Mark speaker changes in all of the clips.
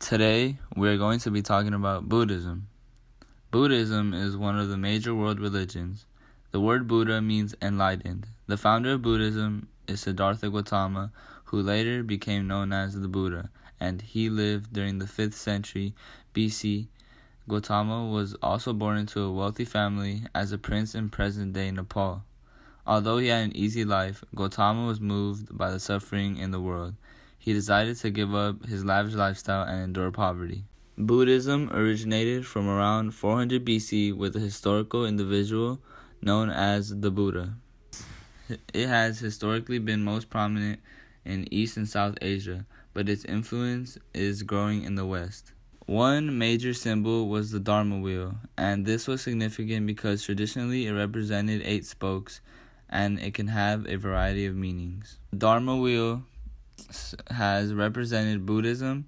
Speaker 1: Today, we're going to be talking about Buddhism. Buddhism is one of the major world religions. The word Buddha means enlightened. The founder of Buddhism is Siddhartha Gautama, who later became known as the Buddha, and he lived during the 5th century BC. Gautama was also born into a wealthy family as a prince in present-day Nepal. Although he had an easy life, Gautama was moved by the suffering in the world. He decided to give up his lavish lifestyle and endure poverty. Buddhism originated from around 400 BC with a historical individual known as the Buddha. It has historically been most prominent in East and South Asia, but its influence is growing in the West. One major symbol was the Dharma wheel, and this was significant because traditionally it represented 8 spokes, and it can have a variety of meanings. The Dharma wheel has represented Buddhism,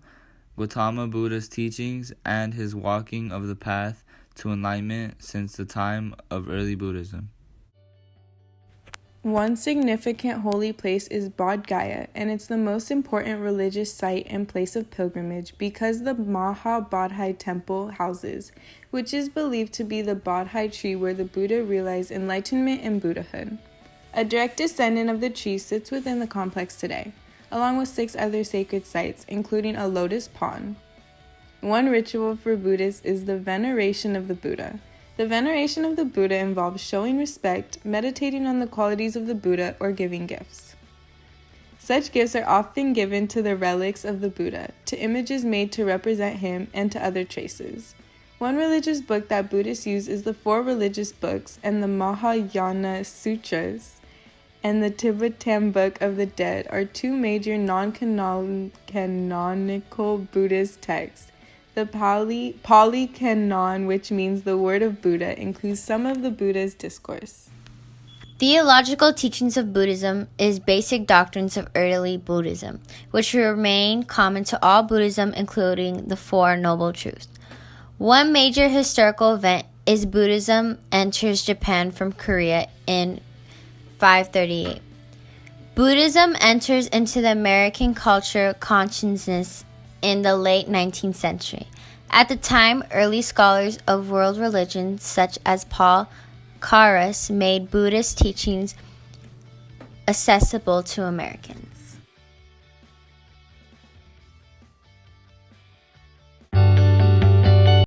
Speaker 1: Gautama Buddha's teachings, and his walking of the path to enlightenment since the time of early Buddhism.
Speaker 2: One significant holy place is Bodh Gaya, and it's the most important religious site and place of pilgrimage because the Mahabodhi temple houses, which is believed to be the Bodhi tree where the Buddha realized enlightenment and Buddhahood. A direct descendant of the tree sits within the complex today, along with 6 other sacred sites, including a lotus pond. One ritual for Buddhists is the veneration of the Buddha. The veneration of the Buddha involves showing respect, meditating on the qualities of the Buddha, or giving gifts. Such gifts are often given to the relics of the Buddha, to images made to represent him, and to other traces. One religious book that Buddhists use is the 4 religious books and the Mahayana Sutras, and the Tibetan Book of the Dead are 2 major non-canonical Buddhist texts. The Pali Canon, which means the word of Buddha, includes some of the Buddha's discourse.
Speaker 3: Theological teachings of Buddhism is basic doctrines of early Buddhism, which remain common to all Buddhism, including the 4 Noble Truths. One major historical event is Buddhism enters Japan from Korea in 538. Buddhism enters into the American culture consciousness in the late 19th century. At the time, early scholars of world religions such as Paul Carus made Buddhist teachings accessible to Americans.